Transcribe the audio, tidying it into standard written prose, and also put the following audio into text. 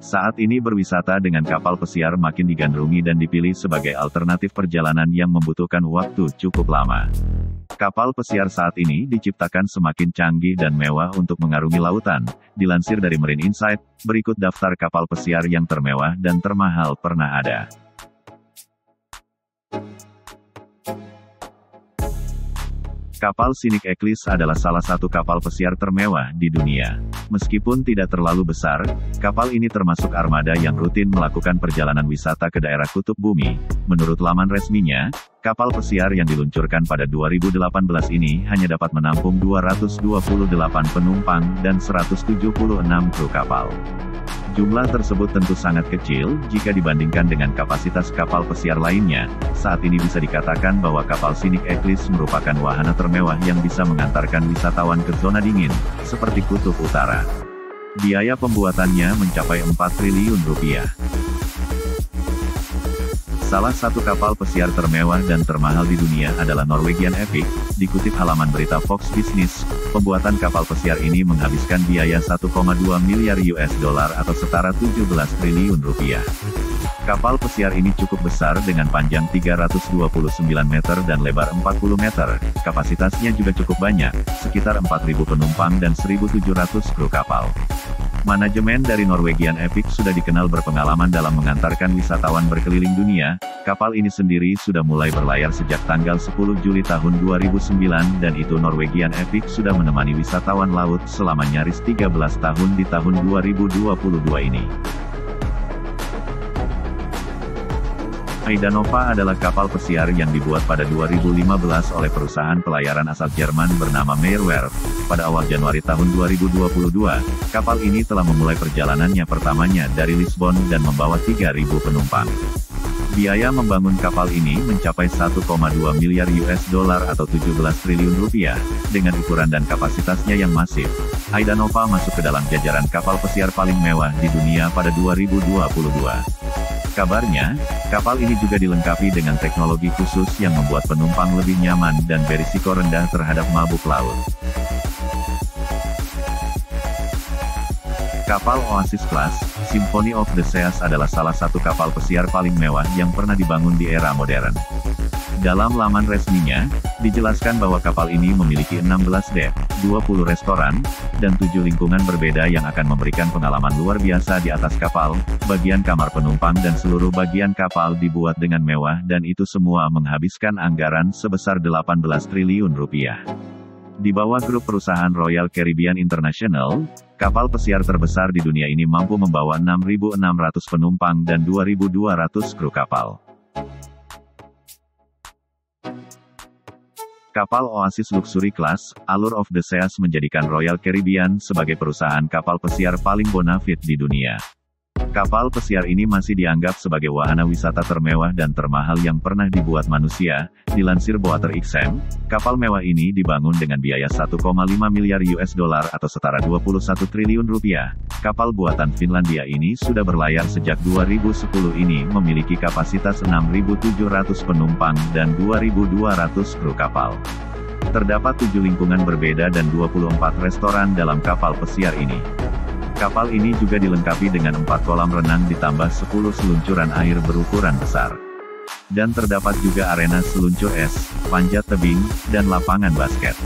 Saat ini berwisata dengan kapal pesiar makin digandrungi dan dipilih sebagai alternatif perjalanan yang membutuhkan waktu cukup lama. Kapal pesiar saat ini diciptakan semakin canggih dan mewah untuk mengarungi lautan. Dilansir dari Marine Insight, berikut daftar kapal pesiar yang termewah dan termahal pernah ada. Kapal Scenic Eclipse adalah salah satu kapal pesiar termewah di dunia. Meskipun tidak terlalu besar, kapal ini termasuk armada yang rutin melakukan perjalanan wisata ke daerah kutub bumi. Menurut laman resminya, kapal pesiar yang diluncurkan pada 2018 ini hanya dapat menampung 228 penumpang dan 176 kru kapal. Jumlah tersebut tentu sangat kecil jika dibandingkan dengan kapasitas kapal pesiar lainnya. Saat ini bisa dikatakan bahwa kapal Scenic Eclipse merupakan wahana termewah yang bisa mengantarkan wisatawan ke zona dingin, seperti Kutub Utara. Biaya pembuatannya mencapai 4 triliun rupiah. Salah satu kapal pesiar termewah dan termahal di dunia adalah Norwegian Epic. Dikutip halaman berita Fox Business, pembuatan kapal pesiar ini menghabiskan biaya 1,2 miliar US dollar atau setara 17 triliun rupiah. Kapal pesiar ini cukup besar dengan panjang 329 meter dan lebar 40 meter. Kapasitasnya juga cukup banyak, sekitar 4.000 penumpang dan 1.700 kru kapal. Manajemen dari Norwegian Epic sudah dikenal berpengalaman dalam mengantarkan wisatawan berkeliling dunia. Kapal ini sendiri sudah mulai berlayar sejak tanggal 10 Juli tahun 2009 dan itu Norwegian Epic sudah menemani wisatawan laut selama nyaris 13 tahun di tahun 2022 ini. Aida Nova adalah kapal pesiar yang dibuat pada 2015 oleh perusahaan pelayaran asal Jerman bernama Meyer. Pada awal Januari tahun 2022, kapal ini telah memulai perjalanannya pertamanya dari Lisbon dan membawa 3.000 penumpang. Biaya membangun kapal ini mencapai 1,2 miliar US dollar atau 17 triliun rupiah. Dengan ukuran dan kapasitasnya yang masif, Aida Nova masuk ke dalam jajaran kapal pesiar paling mewah di dunia pada 2022. Kabarnya, kapal ini juga dilengkapi dengan teknologi khusus yang membuat penumpang lebih nyaman dan berisiko rendah terhadap mabuk laut. Kapal Oasis Class, Symphony of the Seas adalah salah satu kapal pesiar paling mewah yang pernah dibangun di era modern. Dalam laman resminya, dijelaskan bahwa kapal ini memiliki 16 dek, 20 restoran, dan 7 lingkungan berbeda yang akan memberikan pengalaman luar biasa di atas kapal. Bagian kamar penumpang dan seluruh bagian kapal dibuat dengan mewah dan itu semua menghabiskan anggaran sebesar 18 triliun rupiah. Di bawah grup perusahaan Royal Caribbean International, kapal pesiar terbesar di dunia ini mampu membawa 6.600 penumpang dan 2.200 kru kapal. Kapal Oasis Luxury Class, Allure of the Seas menjadikan Royal Caribbean sebagai perusahaan kapal pesiar paling bonafit di dunia. Kapal pesiar ini masih dianggap sebagai wahana wisata termewah dan termahal yang pernah dibuat manusia. Dilansir Boater XM, kapal mewah ini dibangun dengan biaya 1,5 miliar US dollar atau setara 21 triliun rupiah. Kapal buatan Finlandia ini sudah berlayar sejak 2010 ini memiliki kapasitas 6.700 penumpang dan 2.200 kru kapal. Terdapat 7 lingkungan berbeda dan 24 restoran dalam kapal pesiar ini. Kapal ini juga dilengkapi dengan 4 kolam renang ditambah 10 seluncuran air berukuran besar. Dan terdapat juga arena seluncur es, panjat tebing, dan lapangan basket.